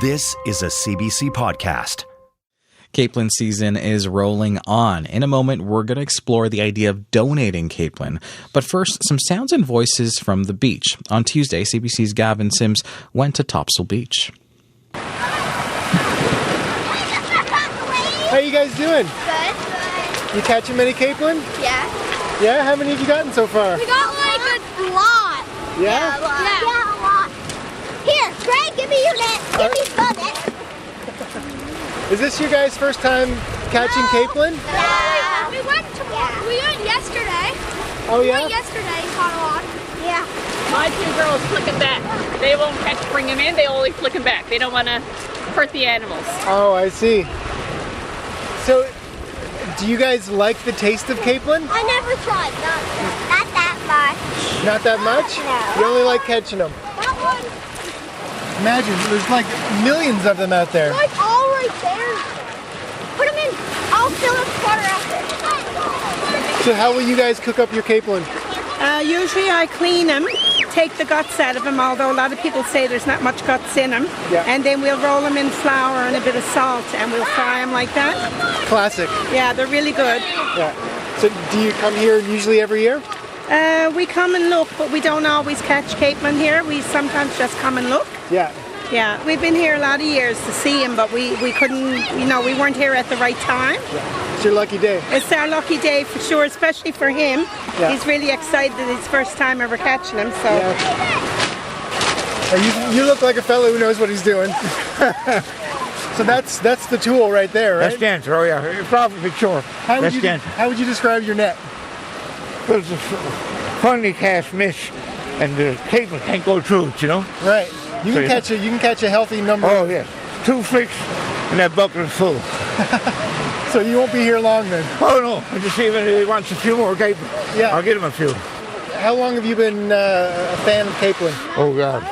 This is a CBC podcast. Capelin season is rolling on. In a moment, we're going to explore the idea of donating capelin. But first, some sounds and voices from the beach. On Tuesday, CBC's Gavin Sims went to Topsail Beach. How you guys doing? Good. You catching many capelin? Yeah. Yeah? How many have you gotten so far? We got like a lot. Yeah? Yeah, a lot. Here, Greg, give me your net. Give me some net. Is this your guys' first time catching capelin? Yeah. We went yesterday. Oh yeah? We went yesterday and caught a lot. Yeah. My two girls flick them back. They won't bring them in, they only flick them back. They don't want to hurt the animals. Oh, I see. So, do you guys like the taste of capelin? I never tried. Not that much. Not that much? No. You only like catching them. That one. Imagine, there's like millions of them out there. Like all right there. Put them in. I'll fill up water after. So how will you guys cook up your capelin? Usually I clean them, take the guts out of them, although a lot of people say there's not much guts in them. Yeah. And then we'll roll them in flour and a bit of salt and we'll fry them like that. Classic. Yeah, they're really good. Yeah. So do you come here usually every year? We come and look, but we don't always catch capelin here. We sometimes just come and look. Yeah. Yeah, we've been here a lot of years to see him, but we couldn't, we weren't here at the right time. It's your lucky day. It's our lucky day for sure, especially for him. Yeah. He's really excited that it's his first time ever catching them, so. Yeah. You look like a fellow who knows what he's doing. So that's the tool right there, right? That's the answer, oh yeah. You're probably sure. How would you describe your net? Well, it's a finely cast mesh, and the capelin can't go through it, Right. You can catch a healthy number. Oh yes. 2 flicks, and that bucket is full. So you won't be here long then? Oh no, I just see if he wants a few more capelin. Yeah. I'll get him a few. How long have you been a fan of capelin? Oh God.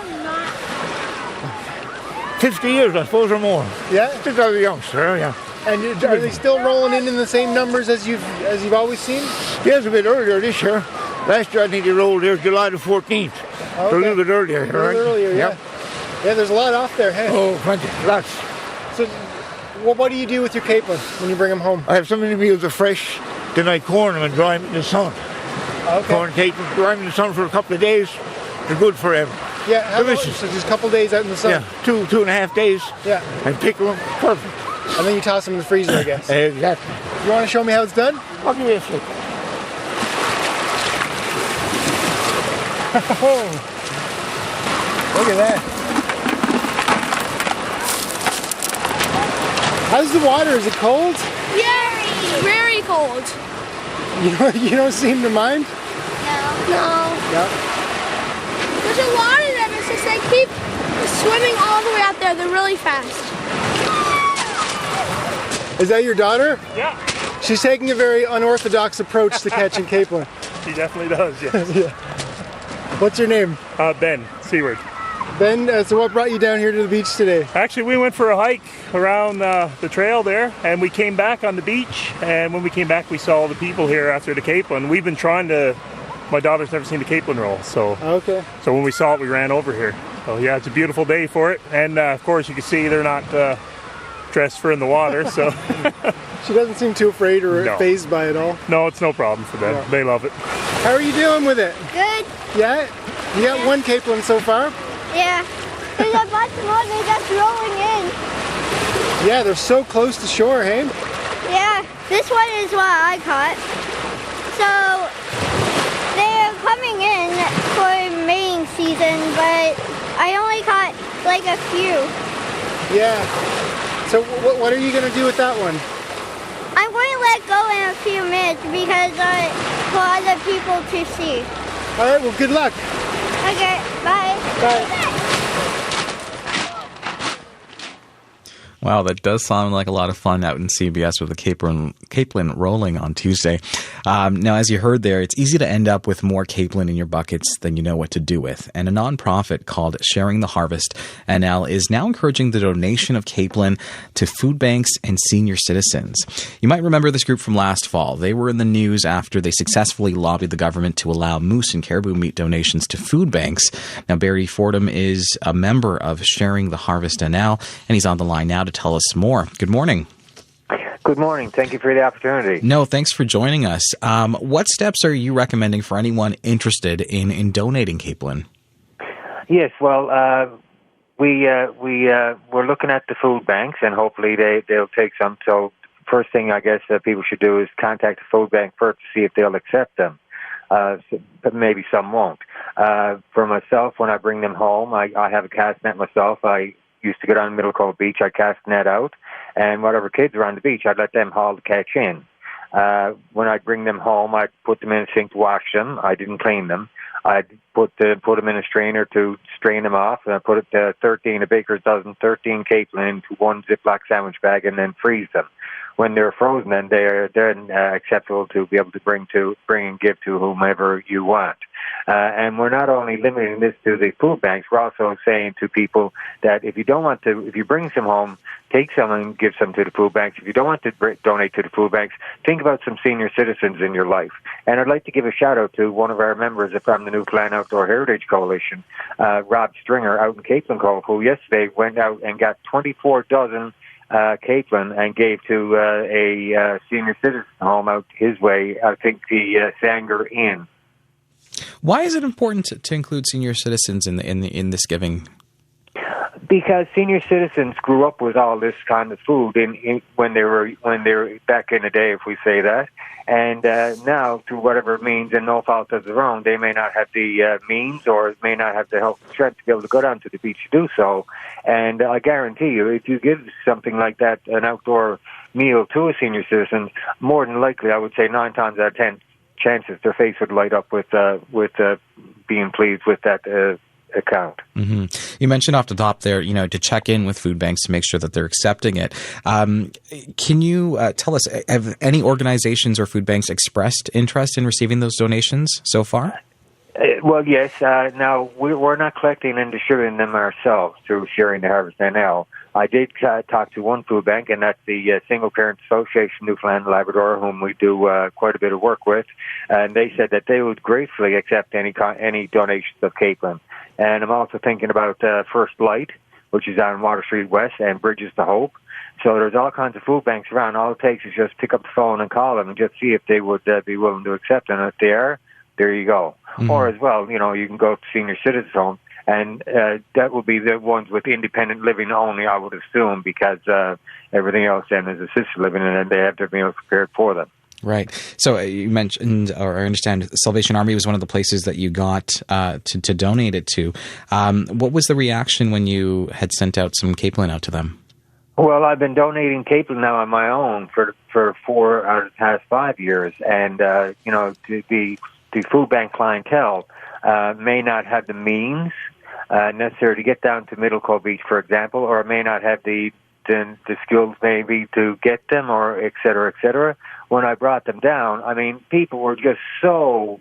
50 years, I suppose, or more. Yeah? Since I was a youngster, yeah. And are they still rolling in the same numbers as you've always seen? Yes, a bit earlier this year. Last year I think they rolled there July the 14th. Okay. So a little bit earlier, A little right? earlier, yeah. Yep. Yeah, there's a lot off there, hey? Oh, plenty, lots. So what do you do with your capelin when you bring them home? I have so many meals of fresh, then I corn them and dry them in the sun. Okay. Corn capelin, dry them in the sun for a couple of days. They're good forever. Yeah, how long? Delicious. So just a couple days out in the sun? Yeah, 2.5 days. Yeah. And pickle them, perfect. And then you toss them in the freezer, I guess. Exactly. You want to show me how it's done? I'll give you a flick. Oh, look at that. How's the water? Is it cold? Very cold. You don't seem to mind? No. Yeah. There's a lot of them. It's just they keep swimming all the way out there. They're really fast. Is that your daughter? Yeah, She's taking a very unorthodox approach to catching capelin. she definitely does, yes. Yeah. What's your name? Ben Seward. Ben, so what brought you down here to the beach today? Actually, we went for a hike around the trail there, and we came back on the beach, and when we came back, we saw all the people here after the capelin. We've been trying to, my daughter's never seen the capelin roll, so when we saw it, we ran over here. So yeah, it's a beautiful day for it, and of course, you can see they're not dressed for in the water, so. She doesn't seem too afraid or No. fazed by it all. No, it's no problem for them. Yeah. They love it. How are you doing with it? Good. Yeah? You got one capelin so far? Yeah. There's a bunch more. They're just rolling in. Yeah, they're so close to shore, hey? Yeah. This one is what I caught. So they're coming in for mating season, but I only caught like a few. Yeah. So what are you going to do with that one? I'm going to let go in a few minutes because for other people to see. All right, well, good luck. Okay, bye. Bye. Wow, that does sound like a lot of fun out in CBS with the capelin rolling on Tuesday. Now, as you heard there, it's easy to end up with more capelin in your buckets than you know what to do with. And a nonprofit called Sharing the Harvest NL is now encouraging the donation of capelin to food banks and senior citizens. You might remember this group from last fall. They were in the news after they successfully lobbied the government to allow moose and caribou meat donations to food banks. Now, Barry Fordham is a member of Sharing the Harvest NL, and he's on the line now to tell us more. Good morning. Good morning. Thank you for the opportunity. No, thanks for joining us. What steps are you recommending for anyone interested in donating capelin? Yes, well, we're looking at the food banks, and hopefully they'll take some. So first thing I guess that people should do is contact the food bank first to see if they'll accept them. But maybe some won't. For myself, when I bring them home, I have a cast net myself. I used to go down to Middle Cove Beach. I'd cast the net out, and whatever kids are on the beach, I'd let them haul the catch in. When I'd bring them home, I'd put them in a sink to wash them. I didn't clean them. I'd put them in a strainer to strain them off, and I put a baker's dozen, 13 capelin into one Ziploc sandwich bag, and then freeze them. When they're frozen, then they're acceptable to be able to bring and give to whomever you want. And we're not only limiting this to the food banks, we're also saying to people that if you bring some home, take some and give some to the food banks. If you don't want to donate to the food banks, think about some senior citizens in your life. And I'd like to give a shout out to one of our members from the Newfoundland Outdoor Heritage Coalition, Rob Stringer out in Capelin Cove, who yesterday went out and got 24 dozen capelin and gave to a senior citizen home out his way. I think the Sanger Inn. Why is it important to include senior citizens in this giving? Because senior citizens grew up with all this kind of food when they were back in the day, if we say that, and now through whatever means and no fault of their own, they may not have the means or may not have the health and strength to be able to go down to the beach to do so. And I guarantee you, if you give something like that, an outdoor meal to a senior citizen, more than likely, I would say 9 times out of 10 chances their face would light up with being pleased with that account. Mm-hmm. You mentioned off the top there, to check in with food banks to make sure that they're accepting it. Can you tell us, have any organizations or food banks expressed interest in receiving those donations so far? Well, yes. Now, we're not collecting and distributing them ourselves through Sharing the Harvest NL. I did talk to one food bank, and that's the Single Parent Association Newfoundland and Labrador, whom we do quite a bit of work with. And they said that they would gratefully accept any donations of capelin. And I'm also thinking about First Light, which is on Water Street West, and Bridges to Hope. So there's all kinds of food banks around. All it takes is just pick up the phone and call them and just see if they would be willing to accept. And if they are, there you go. Mm-hmm. Or as well, you can go to senior citizens' home, and that will be the ones with independent living only, I would assume, because everything else then is assisted living, and they have their meals prepared for them. Right. So you mentioned, or I understand, Salvation Army was one of the places that you got to donate it to. What was the reaction when you had sent out some capelin out to them? Well, I've been donating capelin now on my own for 4 out of the past 5 years, and the food bank clientele may not have the means necessary to get down to Middle Cove Beach, for example, or may not have the skills maybe to get them, or et cetera, et cetera. When I brought them down, I mean, people were just so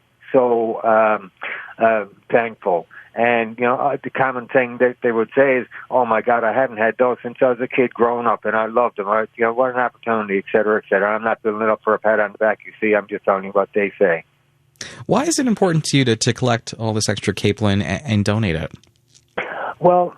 thankful. And, the common thing that they would say is, oh, my God, I haven't had those since I was a kid growing up, and I loved them. What an opportunity, et cetera, et cetera. I'm not building it up for a pat on the back, you see. I'm just telling you what they say. Why is it important to you to collect all this extra capelin and donate it? Well,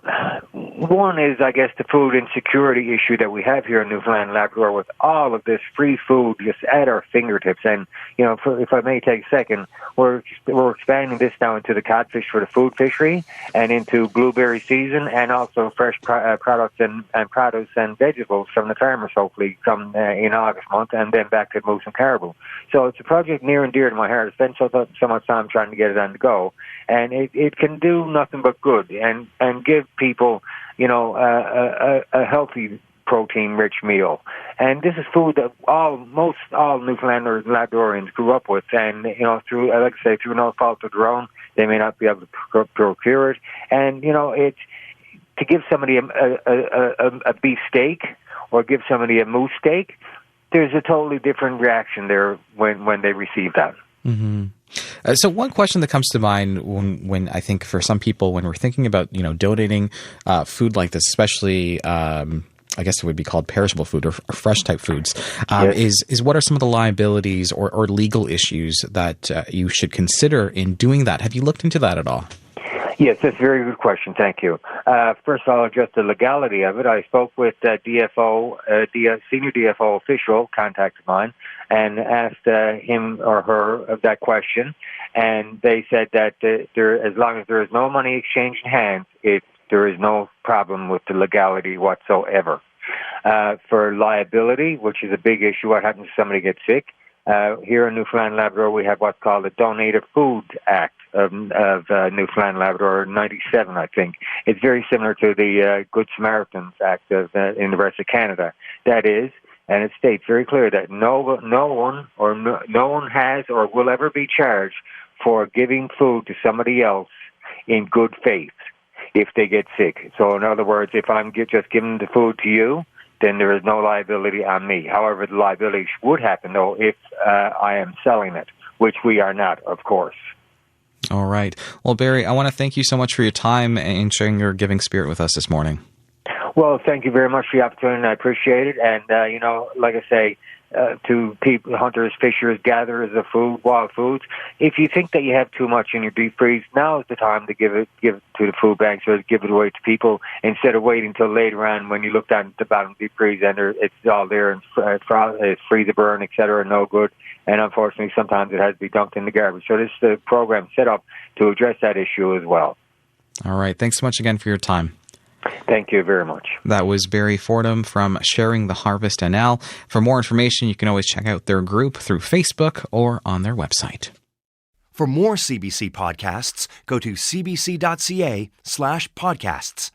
one is, I guess, the food insecurity issue that we have here in Newfoundland and Labrador with all of this free food just at our fingertips. And, if I may take a second, we're expanding this now into the codfish for the food fishery and into blueberry season, and also fresh products and produce and vegetables from the farmers, hopefully, come in August month, and then back to moose and caribou. So it's a project near and dear to my heart. I spent so much time trying to get it on the go. And it can do nothing but good and give people, a healthy protein-rich meal. And this is food that most all Newfoundlanders and Labradorians grew up with. And, through no fault of their own, they may not be able to procure it. And, it's to give somebody a beef steak or give somebody a moose steak, there's a totally different reaction there when they receive that. Mm-hmm. So one question that comes to mind when I think for some people when we're thinking about donating food like this, especially I guess it would be called perishable food or fresh type foods, Yes. is what are some of the liabilities or legal issues that you should consider in doing that? Have you looked into that at all? Yes, that's a very good question. Thank you. First of all, just the legality of it. I spoke with DFO, senior DFO official, contacted mine, and asked him or her of that question. And they said that as long as there is no money exchanged in hands, there is no problem with the legality whatsoever. For liability, which is a big issue, what happens if somebody gets sick? Here in Newfoundland Labrador, we have what's called the Donated Food Act of Newfoundland Labrador, 97, I think. It's very similar to the Good Samaritans Act in the rest of Canada. That is, and it states very clear that no one has or will ever be charged for giving food to somebody else in good faith if they get sick. So, in other words, if I'm just giving the food to you, then there is no liability on me. However, the liability would happen, though, if I am selling it, which we are not, of course. All right. Well, Barry, I want to thank you so much for your time and sharing your giving spirit with us this morning. Well, thank you very much for the opportunity. I appreciate it. And, like I say, to people, hunters, fishers, gatherers of food, wild foods, if you think that you have too much in your deep freeze, now is the time to give it to the food banks or give it away to people instead of waiting until later on when you look down at the bottom of the deep freeze and it's all there and it's free to burn, etc., no good. And unfortunately, sometimes it has to be dumped in the garbage. So this is the program set up to address that issue as well. All right. Thanks so much again for your time. Thank you very much. That was Barry Fordham from Sharing the Harvest NL. For more information, you can always check out their group through Facebook or on their website. For more CBC podcasts, go to cbc.ca/podcasts.